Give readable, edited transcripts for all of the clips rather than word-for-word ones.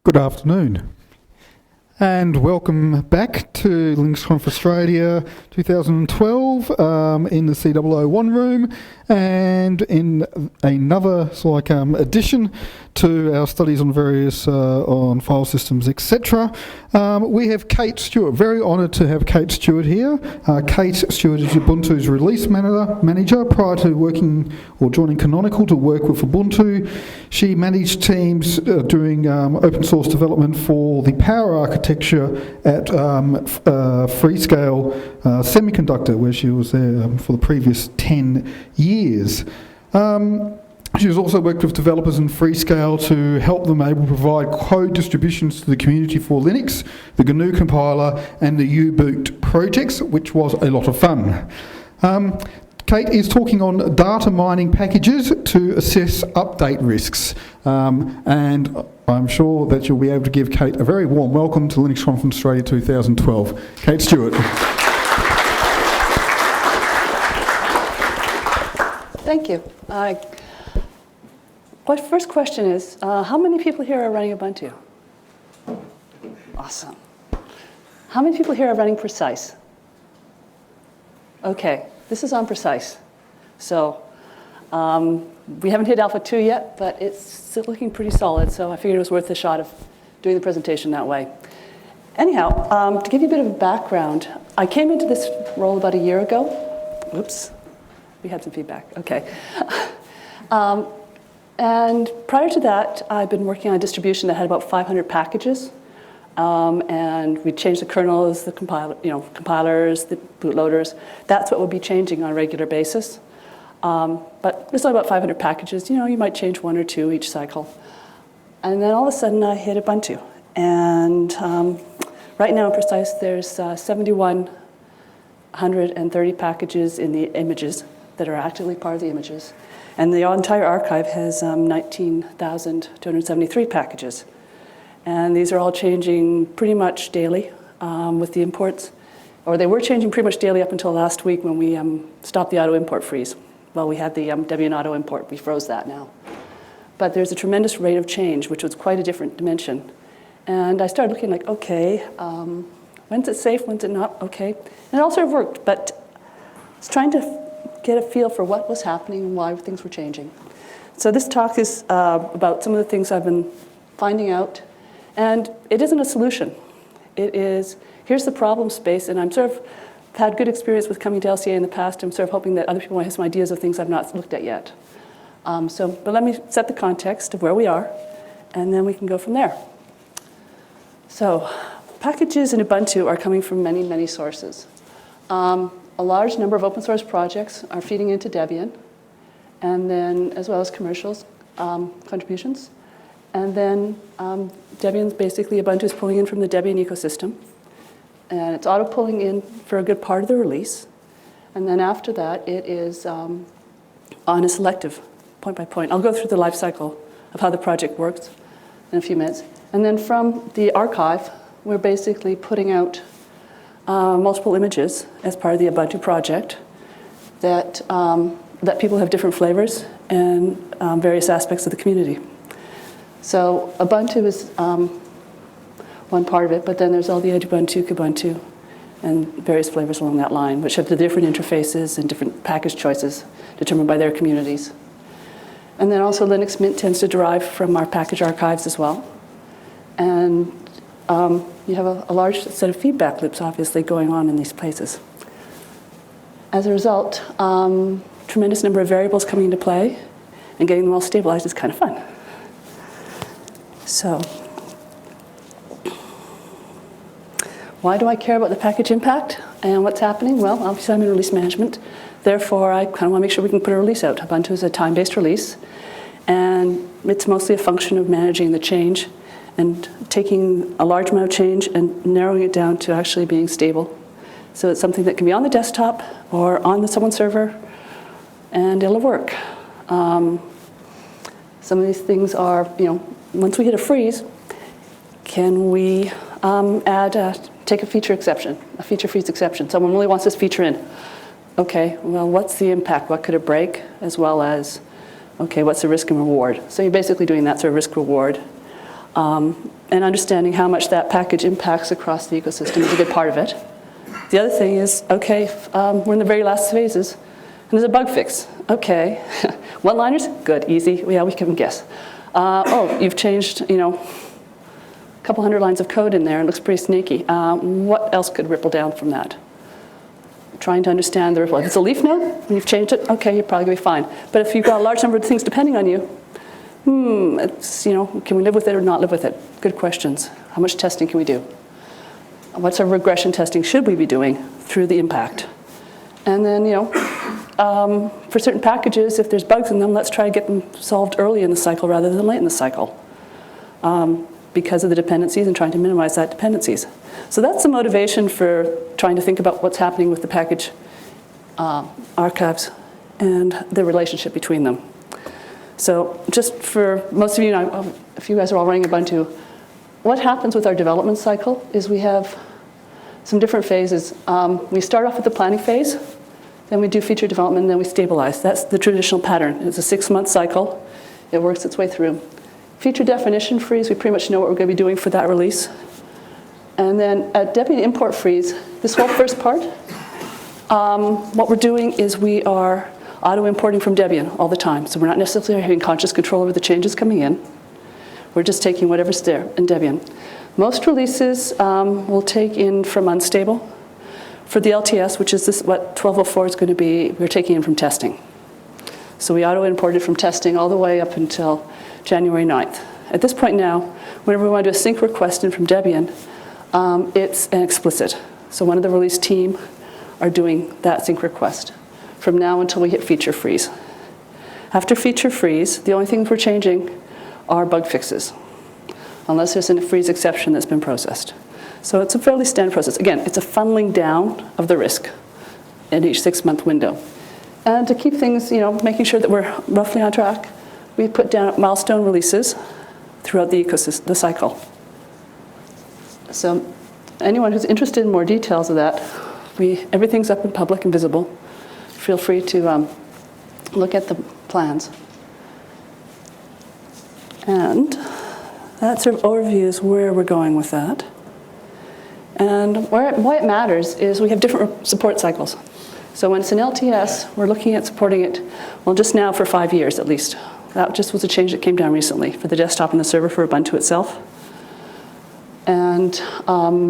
Good afternoon and welcome back to Linux.conf Australia 2012 in the C001 room and in another addition to our studies on various on file systems, etc. We have Kate Stewart. Very honoured to have Kate Stewart here. Kate Stewart is Ubuntu's release manager. Prior to working or joining Canonical to work with Ubuntu, she managed teams doing open source development for the power architecture at Freescale Semiconductor, where she was there for the previous 10 years. She has also worked with developers in Freescale to help them able to provide code distributions to the community for Linux, the GNU compiler, and the U-Boot projects, which was a lot of fun. Kate is talking on data mining packages to assess update risks, and I'm sure that you'll be able to give Kate a very warm welcome to Linux.conf Australia 2012. Kate Stewart. Thank you. My first question is, how many people here are running Ubuntu? Awesome. How many people here are running Precise? Okay, this is on Precise. So we haven't hit Alpha 2 yet, but it's still looking pretty solid, so I figured it was worth the shot of doing the presentation that way. Anyhow, to give you a bit of a background, I came into this role about a year ago. Oops, we had some feedback, okay. And prior to that, I've been working on a distribution that had about 500 packages. And we changed the kernels, the compilers, the bootloaders. That's what we'll be changing on a regular basis. But there's only about 500 packages. You might change one or two each cycle. And then all of a sudden, I hit Ubuntu. And right now in Precise, there's 7,130 packages in the images that are actively part of the images. And the entire archive has 19,273 packages. And these are all changing pretty much daily with the imports. Or they were changing pretty much daily up until last week when we stopped the auto import freeze. Well, we had the Debian auto import. We froze that now. But there's a tremendous rate of change, which was quite a different dimension. And I started looking like, okay, when's it safe, when's it not? Okay. And it all sort of worked, but it's trying to get a feel for what was happening and why things were changing. So this talk is about some of the things I've been finding out. And it isn't a solution. It is, here's the problem space, and I'm sort of had good experience with coming to LCA in the past. I'm sort of hoping that other people might have some ideas of things I've not looked at yet. But let me set the context of where we are, and then we can go from there. So packages in Ubuntu are coming from many, many sources. A large number of open source projects are feeding into Debian, and then as well as commercials contributions. And then Debian's basically Ubuntu's pulling in from the Debian ecosystem. And it's auto-pulling in for a good part of the release. And then after that, it is on a selective, point by point. I'll go through the life cycle of how the project works in a few minutes. And then from the archive, we're basically putting out multiple images as part of the Ubuntu project that people have different flavors and various aspects of the community. So Ubuntu is one part of it, but then there's all the Ubuntu, Kubuntu, and various flavors along that line, which have the different interfaces and different package choices determined by their communities. And then also Linux Mint tends to derive from our package archives as well. And you have a large set of feedback loops, obviously, going on in these places. As a result, tremendous number of variables coming into play, and getting them all stabilized is kind of fun. So, why do I care about the package impact and what's happening? Well, obviously I'm in release management. Therefore, I kind of want to make sure we can put a release out. Ubuntu is a time-based release, and it's mostly a function of managing the change and taking a large amount of change and narrowing it down to actually being stable. So it's something that can be on the desktop or on someone's server, and it'll work. Some of these things are, once we hit a freeze, can we take a feature exception, a feature freeze exception? Someone really wants this feature in. Okay, well, what's the impact? What could it break? As well as, okay, what's the risk and reward? So you're basically doing that sort of risk reward. And understanding how much that package impacts across the ecosystem is a good part of it. The other thing is, okay, we're in the very last phases, and there's a bug fix. Okay, one-liners, good, easy, yeah, we can guess. Oh, you've changed, a couple hundred lines of code in there, and it looks pretty snaky. What else could ripple down from that? Trying to understand the ripple. If it's a leaf node, and you've changed it, okay, you're probably going to be fine. But if you've got a large number of things depending on you, it's, can we live with it or not live with it? Good questions. How much testing can we do? What sort of regression testing should we be doing through the impact? And then, for certain packages, if there's bugs in them, let's try to get them solved early in the cycle rather than late in the cycle, because of the dependencies and trying to minimize that dependencies. So that's the motivation for trying to think about what's happening with the package archives and the relationship between them. So just for most of you, if you guys are all running Ubuntu, what happens with our development cycle is we have some different phases. We start off with the planning phase, then we do feature development, and then we stabilize. That's the traditional pattern. It's a 6-month cycle. It works its way through. Feature definition freeze, we pretty much know what we're going to be doing for that release. And then at Debian import freeze, this whole first part, what we're doing is we are auto-importing from Debian all the time. So we're not necessarily having conscious control over the changes coming in. We're just taking whatever's there in Debian. Most releases will take in from unstable. For the LTS, which is what 1204 is going to be, we're taking in from testing. So we auto-imported from testing all the way up until January 9th. At this point now, whenever we want to do a sync request in from Debian, it's an explicit. So one of the release team are doing that sync request from now until we hit feature freeze. After feature freeze, the only things we're changing are bug fixes, unless there's a freeze exception that's been processed. So it's a fairly standard process. Again, it's a funneling down of the risk in each 6-month window. And to keep things, making sure that we're roughly on track, we put down milestone releases throughout the ecosystem, the cycle. So anyone who's interested in more details of that, everything's up in public and visible. Feel free to look at the plans. And that sort of overviews where we're going with that. And why it matters is we have different support cycles. So when it's an LTS, we're looking at supporting it, well, just now for 5 years at least. That just was a change that came down recently for the desktop and the server for Ubuntu itself. And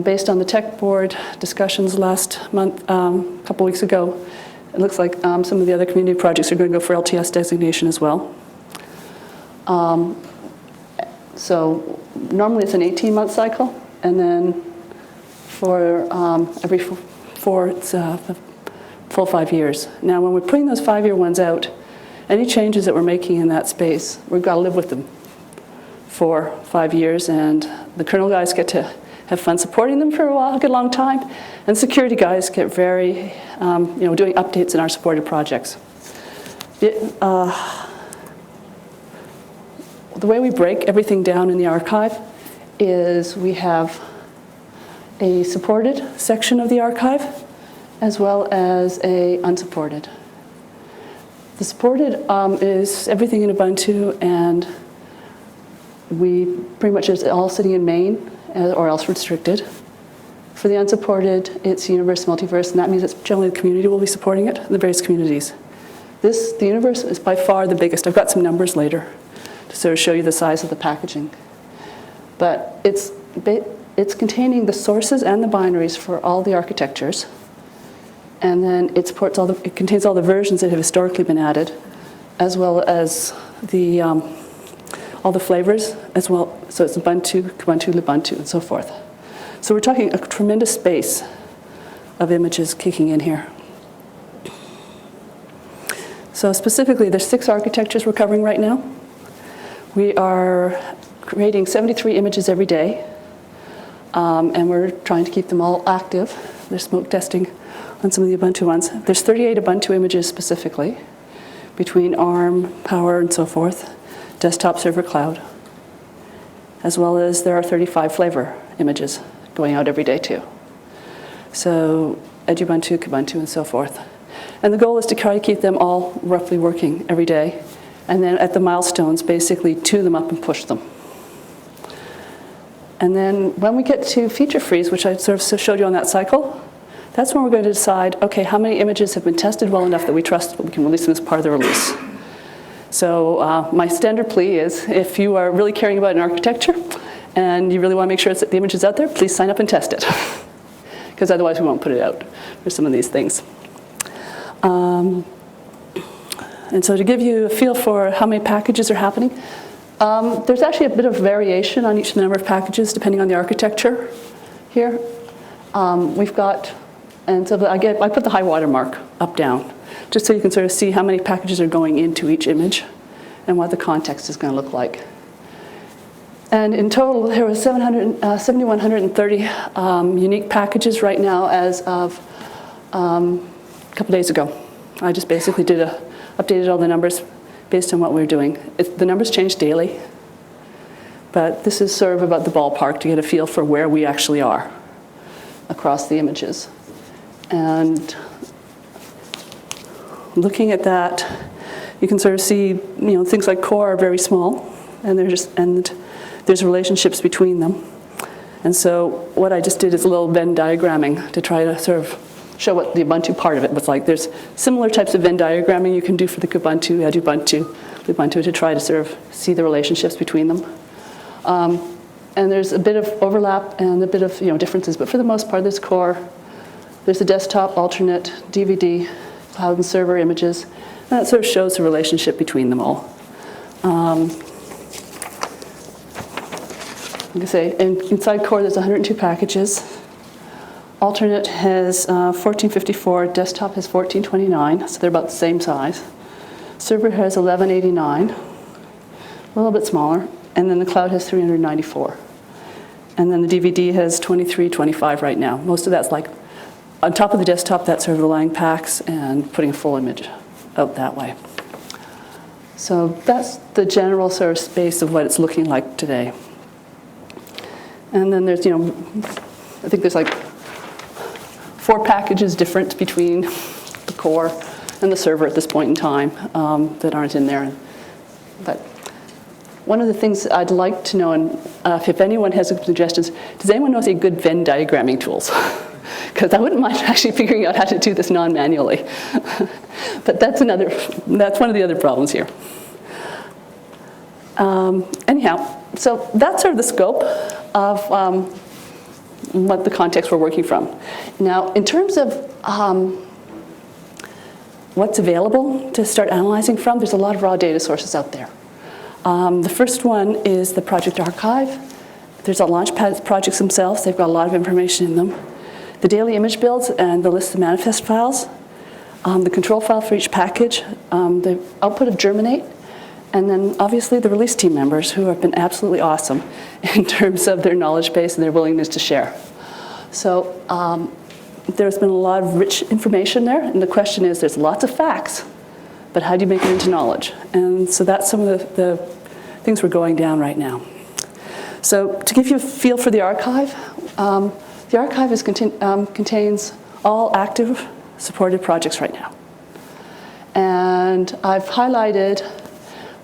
based on the tech board discussions last month, a couple weeks ago, it looks like some of the other community projects are going to go for LTS designation as well. So normally it's an 18-month cycle, and then for every four, it's a full 5 years. Now, when we're putting those 5-year ones out, any changes that we're making in that space, we've got to live with them for 5 years, and the kernel guys get to have fun supporting them for a good long time, and security guys get very, doing updates in our supported projects. The way we break everything down in the archive is we have a supported section of the archive as well as a unsupported. The supported is everything in Ubuntu, and we pretty much is all sitting in main or else restricted. For the unsupported, it's universe, multiverse, and that means it's generally the community will be supporting it, the various communities. The universe is by far the biggest. I've got some numbers later to sort of show you the size of the packaging. But it's containing the sources and the binaries for all the architectures. And then it contains all the versions that have historically been added, as well as all the flavors as well. So it's Ubuntu, Kubuntu, Lubuntu, and so forth. So we're talking a tremendous space of images kicking in here. So specifically, there's 6 architectures we're covering right now. We are creating 73 images every day, and we're trying to keep them all active. There's smoke testing on some of the Ubuntu ones. There's 38 Ubuntu images specifically, between ARM, Power, and so forth, desktop, server, cloud, as well as there are 35 flavor images going out every day too. So Edubuntu, Kubuntu, and so forth. And the goal is to try to keep them all roughly working every day, and then at the milestones, basically tune them up and push them. And then when we get to feature freeze, which I sort of showed you on that cycle, that's when we're going to decide, okay, how many images have been tested well enough that we trust that we can release them as part of the release. So my standard plea is, if you are really caring about an architecture and you really want to make sure that the image is out there, please sign up and test it. Because otherwise we won't put it out for some of these things. And so to give you a feel for how many packages are happening, there's actually a bit of variation on each of the number of packages depending on the architecture here. We've got, and so I put the high water mark up down, just so you can sort of see how many packages are going into each image and what the context is going to look like. And in total, there was 7,130 unique packages right now as of a couple days ago. I just basically updated all the numbers based on what we were doing. The numbers change daily, but this is sort of about the ballpark to get a feel for where we actually are across the images. And looking at that, you can sort of see, things like core are very small, and there's relationships between them. And so what I just did is a little Venn diagramming to try to sort of show what the Ubuntu part of it was like. There's similar types of Venn diagramming you can do for the Kubuntu, Ubuntu, to try to sort of see the relationships between them. And there's a bit of overlap and a bit of differences, but for the most part, there's core, there's the desktop, alternate, DVD, cloud and server images, and that sort of shows the relationship between them all. Like I say, inside core there's 102 packages. Alternate has 1454, desktop has 1429, so they're about the same size. Server has 1189, a little bit smaller, and then the cloud has 394. And then the DVD has 2325 right now. Most of that's like, on top of the desktop, that's sort of relying packs and putting a full image out that way. So that's the general sort of space of what it's looking like today. And then there's, I think there's like 4 packages different between the core and the server at this point in time that aren't in there. But one of the things I'd like to know, and if anyone has suggestions, does anyone know any good Venn diagramming tools? Because I wouldn't mind actually figuring out how to do this non-manually. But that's one of the other problems here. Anyhow, so that's sort of the scope of what the context we're working from. Now, in terms of what's available to start analyzing from, there's a lot of raw data sources out there. The first one is the project archive. There's a Launchpad projects themselves. They've got a lot of information in them. The daily image builds and the list of manifest files. The control file for each package. The output of Germinate. And then obviously the release team members, who have been absolutely awesome in terms of their knowledge base and their willingness to share. So there's been a lot of rich information there. And the question is, there's lots of facts, but how do you make it into knowledge? And so that's some of the things we're going down right now. So to give you a feel for the archive contains all active supported projects right now. And I've highlighted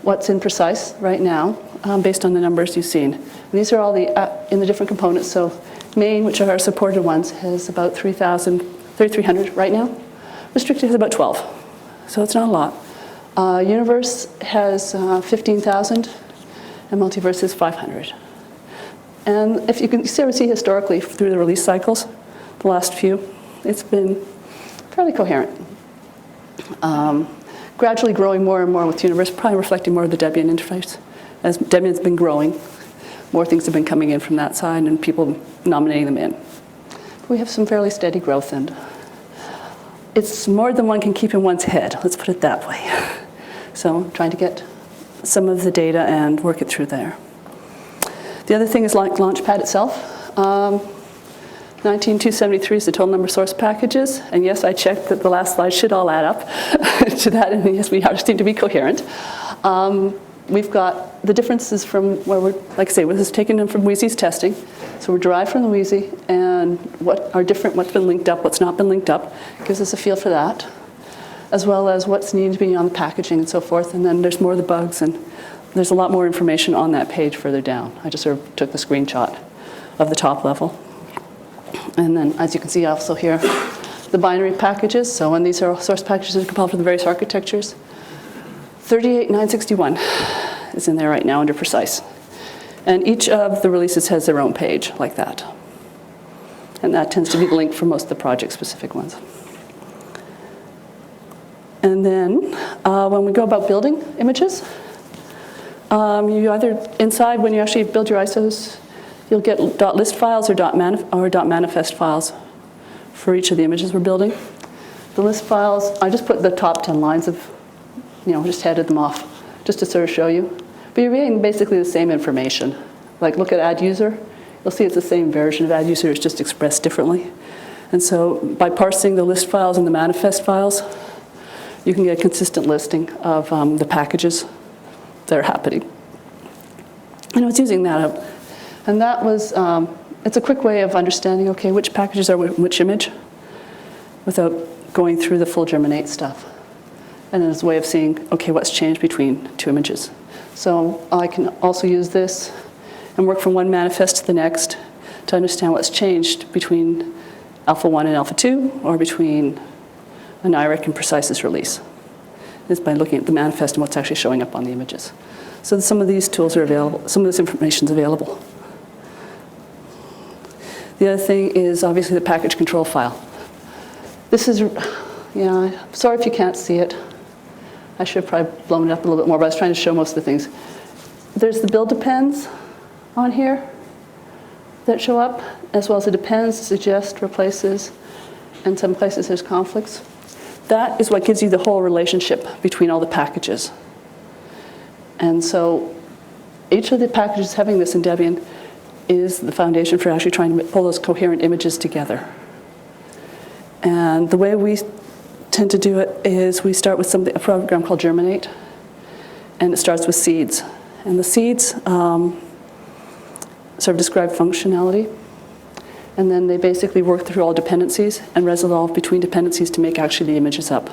what's in Precise right now based on the numbers you've seen. And these are all in the different components. So main, which are our supported ones, has about 3,300 right now. Restricted has about 12. So it's not a lot. Universe has 15,000, and Multiverse is 500. And if you can sort of see historically through the release cycles, the last few, it's been fairly coherent. Gradually growing more and more with Universe, probably reflecting more of the Debian interface. As Debian's been growing, more things have been coming in from that side and people nominating them in. But we have some fairly steady growth, and it's more than one can keep in one's head, let's put it that way. So trying to get some of the data and work it through there. The other thing is like Launchpad itself. 19,273 is the total number of source packages. And yes, I checked that the last slide should all add up to that. And yes, we seem to be coherent. We've got the differences from where we're, like I say, this is taken from Wheezy's testing. So we're derived from the Wheezy, and what are different, what's been linked up, what's not been linked up, gives us a feel for that, as well as what's needed to be on the packaging and so forth. And then there's more of the bugs, and there's a lot more information on that page further down. I just sort of took the screenshot. of the top level. And then, as you can see also here, the binary packages. So when these are source packages that are compiled for the various architectures, 38961 is in there right now under precise. And each of the releases has their own page like that. And that tends to be the link for most of the project-specific ones. And then when we go about building images, you either inside, when you actually build your ISOs, you'll get .list files or .manifest files for each of the images we're building. The list files, I just put the top 10 lines of, just headed them off, just to sort of show you. But you're getting basically the same information. Like look at add user, you'll see it's the same version of add user, it's just expressed differently. And so by parsing the list files and the manifest files, you can get a consistent listing of the packages that are happening. And I was using that up. And that was, it's a quick way of understanding, okay, which packages are which image without going through the full Germinate stuff. And it's a way of seeing, okay, what's changed between two images. So I can also use this and work from one manifest to the next to understand what's changed between Alpha 1 and Alpha 2, or between an IRIC and Precise's release. Is by looking at the manifest and what's actually showing up on the images. So some of these tools are available, some of this information is available. The other thing is obviously the package control file. This is, I'm sorry if you can't see it. I should have probably blown it up a little bit more, but I was trying to show most of the things. There's the build depends on here that show up, as well as the depends, suggest, replaces, and some places there's conflicts. That is what gives you the whole relationship between all the packages. And so each of the packages having this in Debian is the foundation for actually trying to pull those coherent images together. And the way we tend to do it is we start with a program called Germinate, and it starts with seeds. And the seeds sort of describe functionality, and then they basically work through all dependencies and resolve between dependencies to make actually the images up.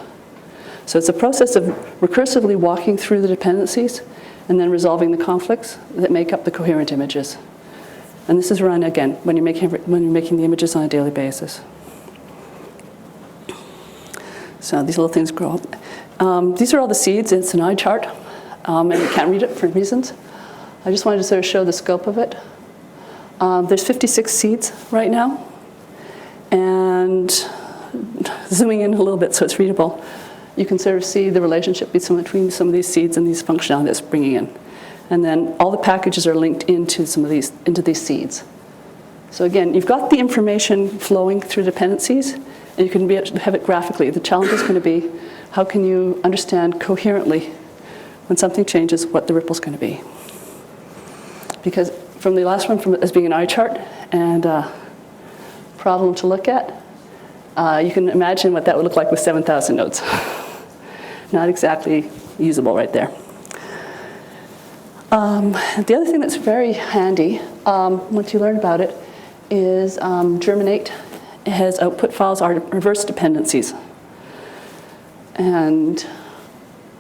So it's a process of recursively walking through the dependencies and then resolving the conflicts that make up the coherent images. And this is run, again, when you're making the images on a daily basis. So these little things grow up. These are all the seeds. It's an eye chart, and you can't read it for reasons. I just wanted to sort of show the scope of it. There's 56 seeds right now. And zooming in a little bit so it's readable, you can sort of see the relationship between some of these seeds and these functionality that's bringing in. And then all the packages are linked into into these seeds. So again, you've got the information flowing through dependencies, and you can have it graphically. The challenge is going to be, how can you understand coherently when something changes what the ripple's going to be? Because from the last one, as being an eye chart and a problem to look at, you can imagine what that would look like with 7,000 nodes. Not exactly usable right there. The other thing that's very handy, once you learn about it, is Germinate has output files are reverse dependencies. And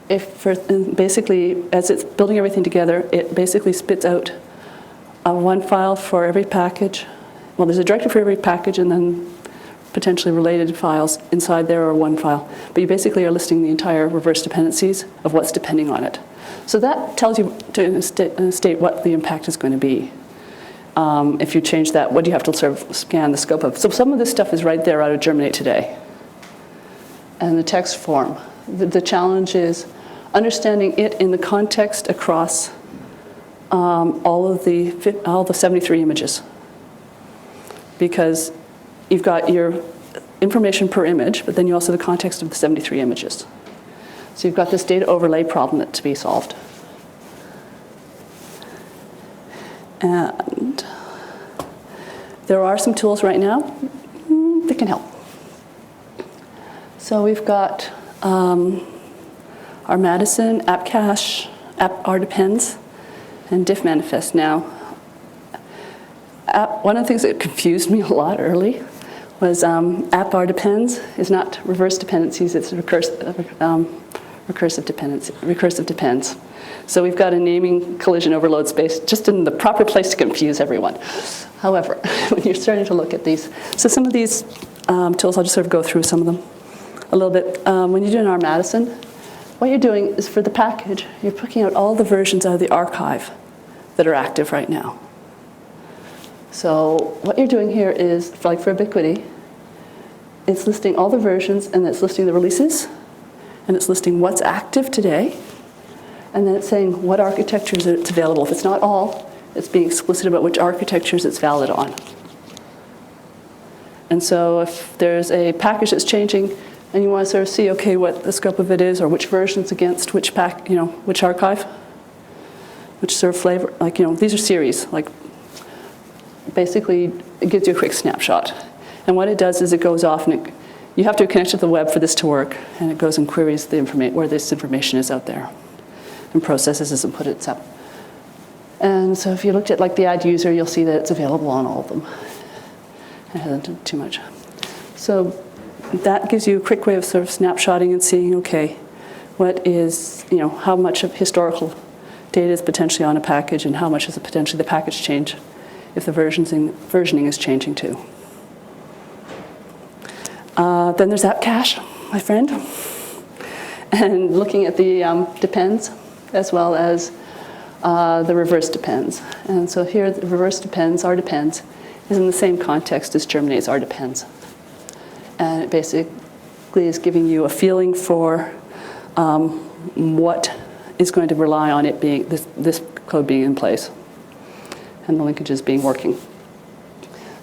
basically, as it's building everything together, it basically spits out one file for every package. Well, there's a directory for every package, and then potentially related files inside there, or one file. But you basically are listing the entire reverse dependencies of what's depending on it. So that tells you to state what the impact is going to be. If you change that, what do you have to sort of scan the scope of? So some of this stuff is right there out of Germinate today. And the text form. The challenge is understanding it in the context across all the 73 images. Because you've got your information per image, but then you also have the context of the 73 images. So you've got this data overlay problem that to be solved. And there are some tools right now that can help. So we've got our Madison, App Cache, RDepends, and diff manifest. Now, one of the things that confused me a lot early was app RDepends is not reverse dependencies, it's recursive depends. So we've got a naming collision overload space just in the proper place to confuse everyone. However, when you're starting to look at these, so some of these tools, I'll just sort of go through some of them a little bit. When you do an R-Madison, what you're doing is for the package, you're picking out all the versions out of the archive that are active right now. So what you're doing here is, like for Ubiquity, it's listing all the versions, and it's listing the releases, and it's listing what's active today, and then it's saying what architectures it's available. If it's not all, it's being explicit about which architectures it's valid on. And so if there's a package that's changing, and you want to sort of see, okay, what the scope of it is, or which versions against which which archive, which sort of flavor, like, these are series, like, basically it gives you a quick snapshot. And what it does is it goes off, and you have to connect to the web for this to work, and it goes and queries the where this information is out there, and processes this and puts it up. And so if you looked at like the add user, you'll see that it's available on all of them. It hasn't done too much. So that gives you a quick way of sort of snapshotting and seeing, okay, what is, how much of historical data is potentially on a package, and how much is potentially the package change if the versioning is changing too. Then there's app cache, my friend, and looking at the depends as well as the reverse depends. And so here the reverse depends, R depends, is in the same context as Germinate's R depends. And it basically is giving you a feeling for what is going to rely on it being, this code being in place, and the linkages being working.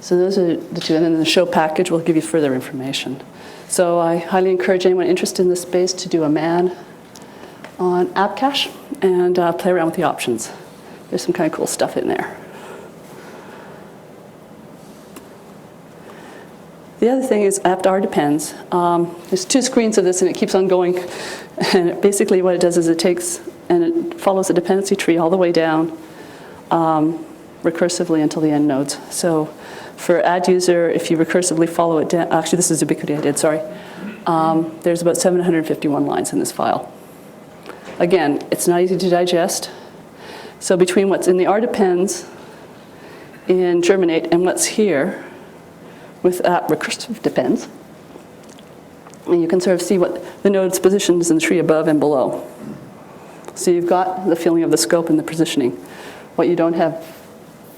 So those are the two, and then the show package will give you further information. So I highly encourage anyone interested in this space to do a man on app cache and play around with the options. There's some kind of cool stuff in there. The other thing is app.r depends. There's two screens of this, and it keeps on going. And basically what it does is it takes and it follows a dependency tree all the way down recursively until the end nodes. So for add user, if you recursively follow it down, actually this is Ubiquity I did, sorry. There's about 751 lines in this file. Again, it's not easy to digest. So between what's in the R depends in Germinate and what's here with recursive depends, and you can sort of see what the node's position is in the tree above and below. So you've got the feeling of the scope and the positioning. What you don't have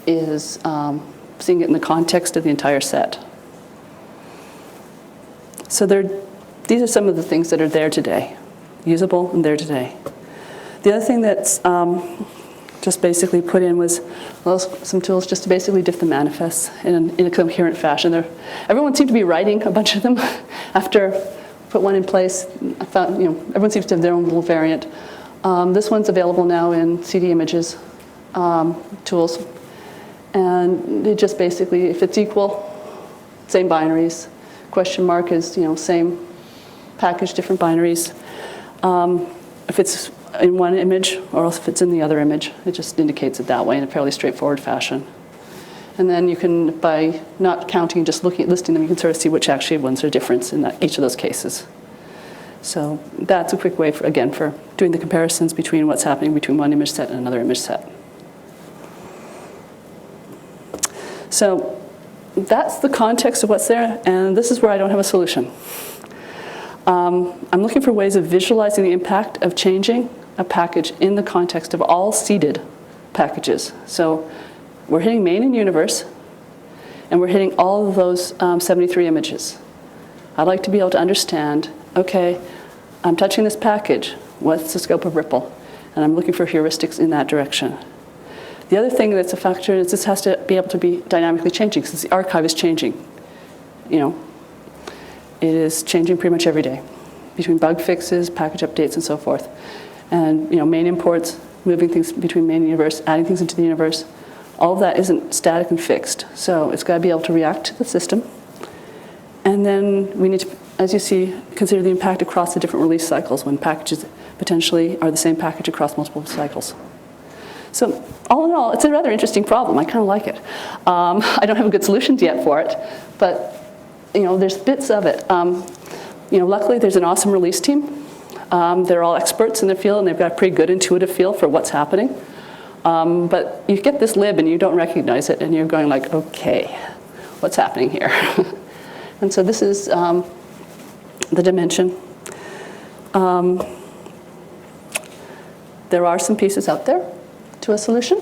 is seeing it in the context of the entire set. So these are some of the things that are there today, usable and there today. The other thing that's just basically put in was some tools just to basically diff the manifests in a coherent fashion. Everyone seemed to be writing a bunch of them after put one in place. I found, everyone seems to have their own little variant. This one's available now in CD images tools. And it just basically, if it's equal, same binaries. Question mark is, same package, different binaries. If it's in one image, or else if it's in the other image, it just indicates it that way in a fairly straightforward fashion. And then you can, by not counting and just listing them, you can sort of see which actually ones are different in each of those cases. So that's a quick way, for doing the comparisons between what's happening between one image set and another image set. So that's the context of what's there, and this is where I don't have a solution. I'm looking for ways of visualizing the impact of changing a package in the context of all seeded packages. So we're hitting main and universe, and we're hitting all of those 73 images. I'd like to be able to understand, okay, I'm touching this package, what's the scope of ripple? And I'm looking for heuristics in that direction. The other thing that's a factor is this has to be able to be dynamically changing, since the archive is changing. It is changing pretty much every day, between bug fixes, package updates, and so forth. And main imports, moving things between main and universe, adding things into the universe, all of that isn't static and fixed. So it's got to be able to react to the system. And then we need to, as you see, consider the impact across the different release cycles when packages potentially are the same package across multiple cycles. So all in all, it's a rather interesting problem. I kind of like it. I don't have a good solutions yet for it, but there's bits of it. Luckily there's an awesome release team They're all experts in their field, and they've got a pretty good intuitive feel for what's happening. But you get this lib, and you don't recognize it, and you're going like, okay, what's happening here? And so this is the dimension. There are some pieces out there to a solution.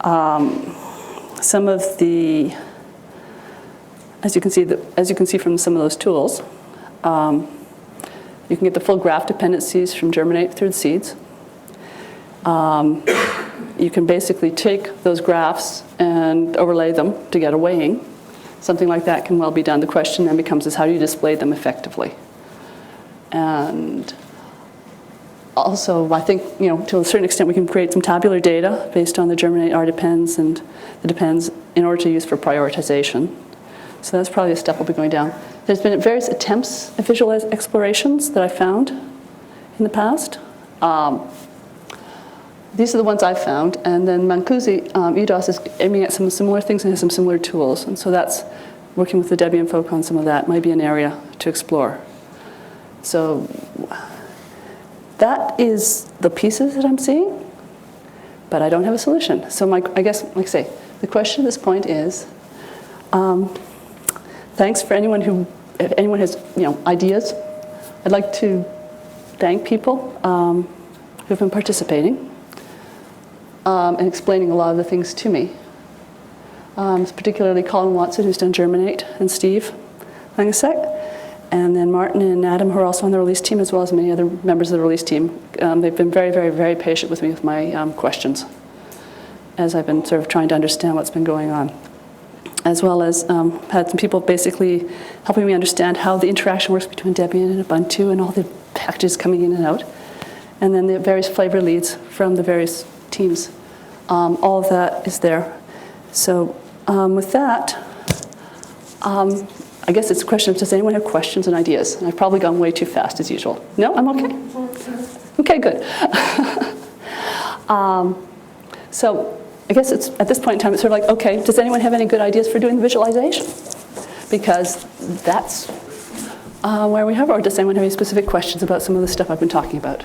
Some of the, as you can see from some of those tools, you can get the full graph dependencies from germinate through the seeds. You can basically take those graphs and overlay them to get a weighing. Something like that can well be done. The question then becomes is how do you display them effectively? And also, I think, to a certain extent, we can create some tabular data based on the germinate R depends and the depends in order to use for prioritization. So that's probably a step we'll be going down. There's been various attempts at visual explorations that I found in the past. These are the ones I found, and then Mancusi, EDOS is aiming at some similar things and has some similar tools, and so that's working with the Debian folk on some of that might be an area to explore. So that is the pieces that I'm seeing, but I don't have a solution. So I guess, like I say, the question at this point is, thanks for anyone if anyone has ideas. I'd like to thank people who've been participating and explaining a lot of the things to me. Particularly Colin Watson, who's done Germinate, and Steve Langesek. And then Martin and Adam, who are also on the release team, as well as many other members of the release team. They've been very, very, very patient with me with my questions as I've been sort of trying to understand what's been going on. As well as had some people basically helping me understand how the interaction works between Debian and Ubuntu and all the packages coming in and out. And then the various flavor leads from the various teams. All of that is there. So with that, I guess it's a question of does anyone have questions and ideas? And I've probably gone way too fast as usual. No, I'm okay? Okay, good. So I guess it's at this point in time, it's sort of like, okay, does anyone have any good ideas for doing the visualization? Because that's where we have, or does anyone have any specific questions about some of the stuff I've been talking about?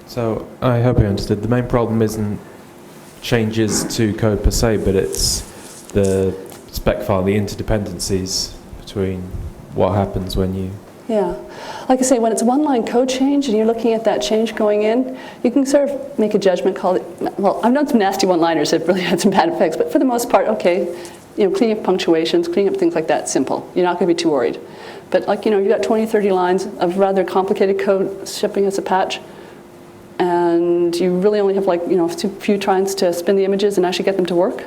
So I hope I understood. The main problem isn't changes to code per se, but it's the spec file, the interdependencies between what happens when you... Yeah. Like I say, when it's one-line code change and you're looking at that change going in, you can sort of make a judgment call. Well, I've known some nasty one-liners that really had some bad effects, but for the most part, okay, cleaning up punctuations, cleaning up things like that, simple. You're not going to be too worried. But like, you've got 20, 30 lines of rather complicated code shipping as a patch, and you really only have like, a few tries to spin the images and actually get them to work.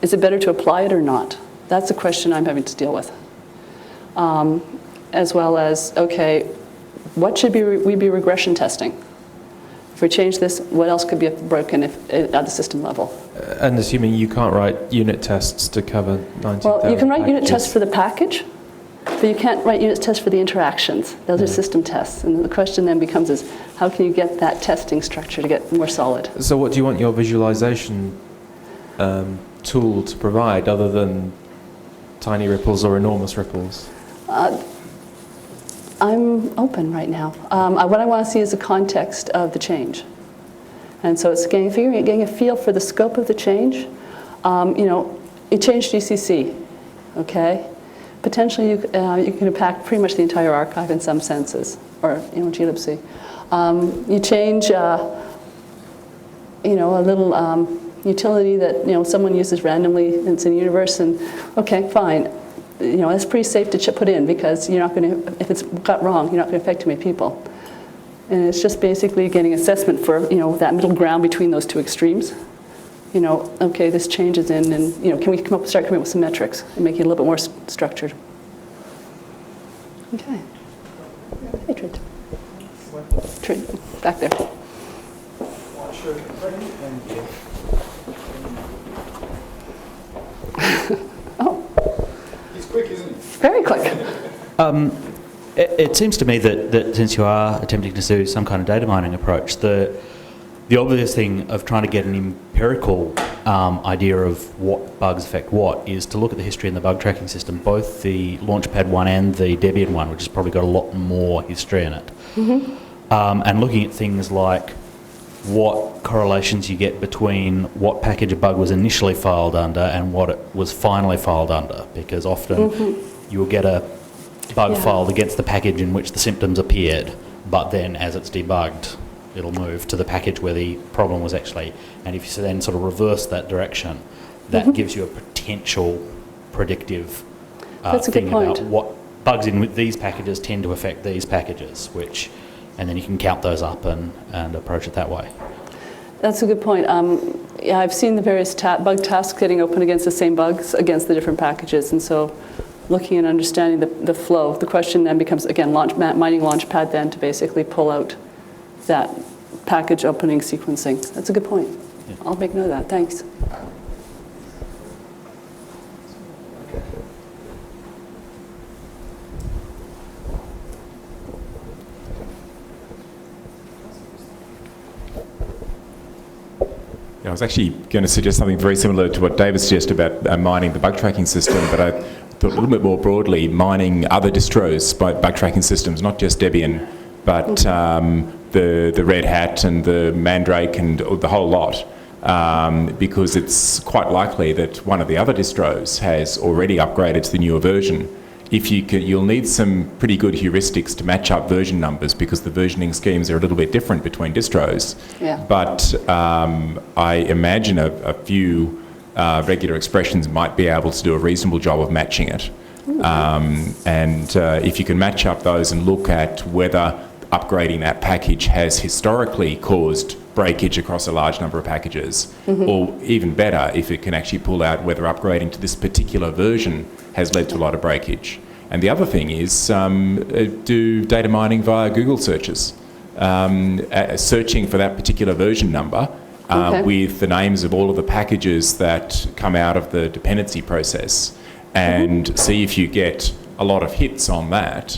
Is it better to apply it or not? That's a question I'm having to deal with. As well as, okay, what should we be regression testing? If we change this, what else could be broken at the system level? And assuming you can't write unit tests to cover 19,000 Well, you can write unit packages. tests for the package, but you can't write unit tests for the interactions. Those are system tests. And the question then becomes is, how can you get that testing structure to get more solid? So what do you want your visualization tool to provide other than tiny ripples or enormous ripples? I'm open right now. What I want to see is the context of the change. And so it's getting a feel for the scope of the change. It changed GCC, okay? Potentially you can impact pretty much the entire archive in some senses, or glibc. You change a little utility that someone uses randomly, it's in the universe, and okay, fine. That's pretty safe to put in because you're not going to, if it's got wrong, you're not going to affect too many people. And it's just basically getting assessment for that middle ground between those two extremes. Okay, this change is in, and can we start coming up with some metrics and make it a little bit more structured? Okay. Hey, Trent. Trent, back there. Oh. He's quick, isn't he? Very quick. It seems to me that since you are attempting to do some kind of data mining approach, the the obvious thing of trying to get an empirical idea of what bugs affect what is to look at the history in the bug tracking system, both the Launchpad one and the Debian one, which has probably got a lot more history in it. And looking at things like what correlations you get between what package a bug was initially filed under and what it was finally filed under, because often you will get a bug filed against the package in which the symptoms appeared, but then as it's debugged, it'll move to the package where the problem was actually, and if you then sort of reverse that direction, that gives you a potential predictive thing about what bugs in these packages tend to affect these packages, and then you can count those up and approach it that way. That's a good point. Yeah, I've seen the various bug tasks getting open against the same bugs against the different packages, and so looking and understanding the flow, the question then becomes, again, mining Launchpad then to basically pull out that package opening sequencing. That's a good point. Yeah. I'll make note of that. Thanks. I was actually going to suggest something very similar to what David suggested about mining the bug tracking system, but I thought a little bit more broadly, mining other distros by bug tracking systems, not just Debian, but the Red Hat and the Mandrake and the whole lot, because it's quite likely that one of the other distros has already upgraded to the newer version. If you'll need some pretty good heuristics to match up version numbers, because the versioning schemes are a little bit different between distros. Yeah. But I imagine a few regular expressions might be able to do a reasonable job of matching it. And if you can match up those and look at whether upgrading that package has historically caused breakage across a large number of packages, or even better, if it can actually pull out whether upgrading to this particular version has led to a lot of breakage. And the other thing is do data mining via Google searches, searching for that particular version number with the names of all of the packages that come out of the dependency process, and see if you get a lot of hits on that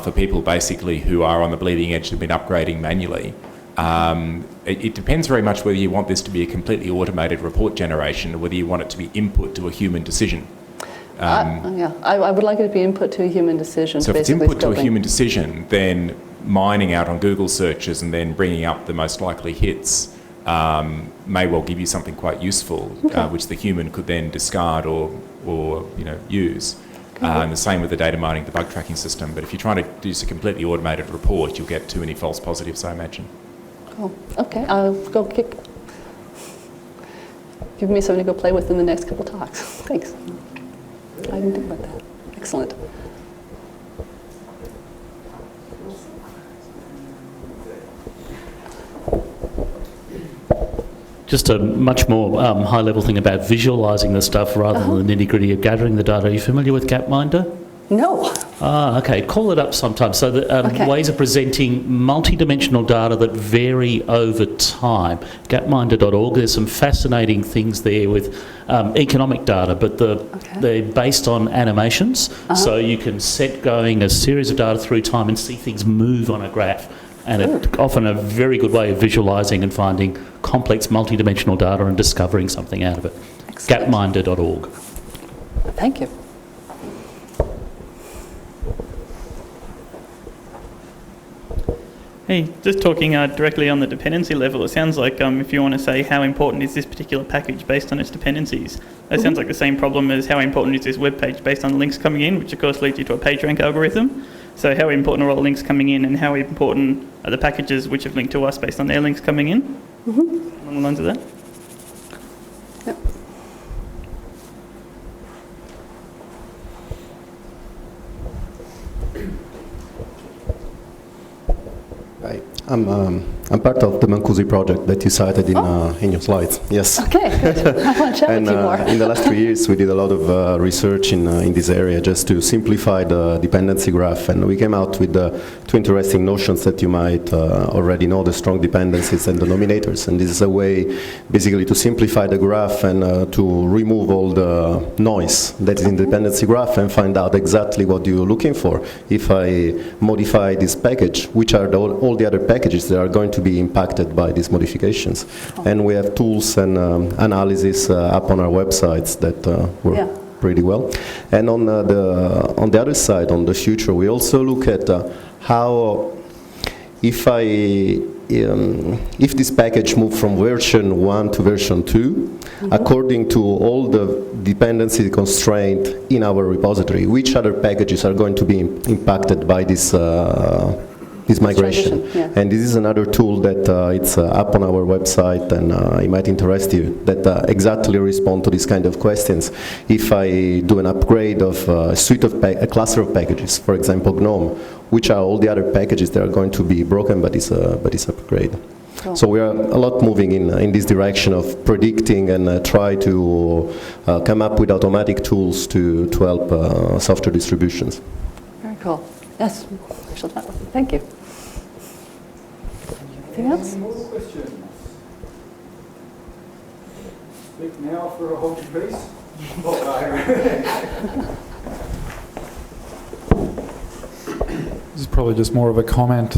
for people basically who are on the bleeding edge, have been upgrading manually. It depends very much whether you want this to be a completely automated report generation or whether you want it to be input to a human decision. I would like it to be input to a human decision. So if it's input to a human decision, then mining out on Google searches and then bringing up the most likely hits may well give you something quite useful, which the human could then discard or use. And the same with the data mining, the bug tracking system. But if you're trying to do a completely automated report, you'll get too many false positives, I imagine. Cool. Okay, I'll go give me something to go play with in the next couple talks. Thanks. I didn't think about that. Excellent. Just a much more high-level thing about visualising the stuff rather than the nitty-gritty of gathering the data. Are you familiar with Gapminder? No. Okay. Call it up sometime. So the ways of presenting multi-dimensional data that vary over time. Gapminder.org. There's some fascinating things there with economic data, but they're based on animations. So you can set going a series of data through time and see things move on a graph. And it's often a very good way of visualising and finding complex multi-dimensional data and discovering something out of it. Gapminder.org. Thank you. Hey, just talking directly on the dependency level, it sounds like if you want to say how important is this particular package based on its dependencies, that sounds like the same problem as how important is this web page based on the links coming in, which of course leads you to a PageRank algorithm. So how important are all the links coming in, and how important are the packages which have linked to us based on their links coming in? Along the lines of that? Yep. Hi, I'm part of the Mancusi project that you cited in your slides. Yes. Okay, good. I want to chat with you more. In the last 3 years, we did a lot of research in this area just to simplify the dependency graph, and we came out with two interesting notions that you might already know, the strong dependencies and denominators. And this is a way basically to simplify the graph and to remove all the noise that is in the dependency graph and find out exactly what you're looking for. If I modify this package, which are all the other packages that are going to be impacted by these modifications. And we have tools and analysis up on our websites that work pretty well. And on the other side, on the future, we also look at how if this package moves from version 1 to version 2, according to all the dependency constraint in our repository, which other packages are going to be impacted by this migration. And this is another tool that it's up on our website, and it might interest you, that exactly respond to these kind of questions. If I do an upgrade of a cluster of packages, for example GNOME, which are all the other packages that are going to be broken by this upgrade. Cool. So we are a lot moving in this direction of predicting and try to come up with automatic tools to help software distributions. Very cool. Yes, thank you. Anything else? Any more questions? Speak now for a whole piece. This is probably just more of a comment.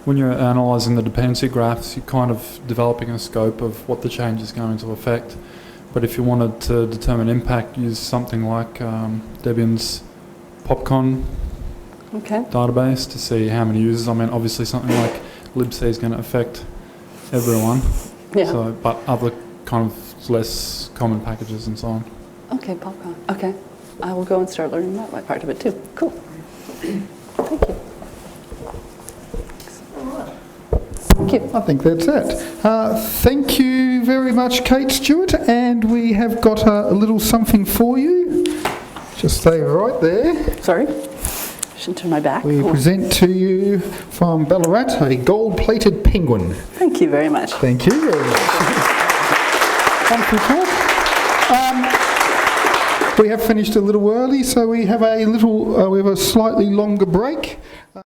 When you're analysing the dependency graphs, you're kind of developing a scope of what the change is going to affect. But if you wanted to determine impact, use something like Debian's PopCon database to see how many users. I mean, obviously something like libc is going to affect everyone. Yeah. So, but other kind of less common packages and so on. Okay, PopCon. Okay. I will go and start learning that part of it too. Cool. Thank you. Thank you. I think that's it. Thank you very much, Kate Stewart, and we have got a little something for you. Just stay right there. Sorry. Shouldn't turn my back. We present to you from Ballarat a gold-plated penguin. Thank you very much. Thank you very much. Wonderful talk. We have finished a little early, so we have a slightly longer break.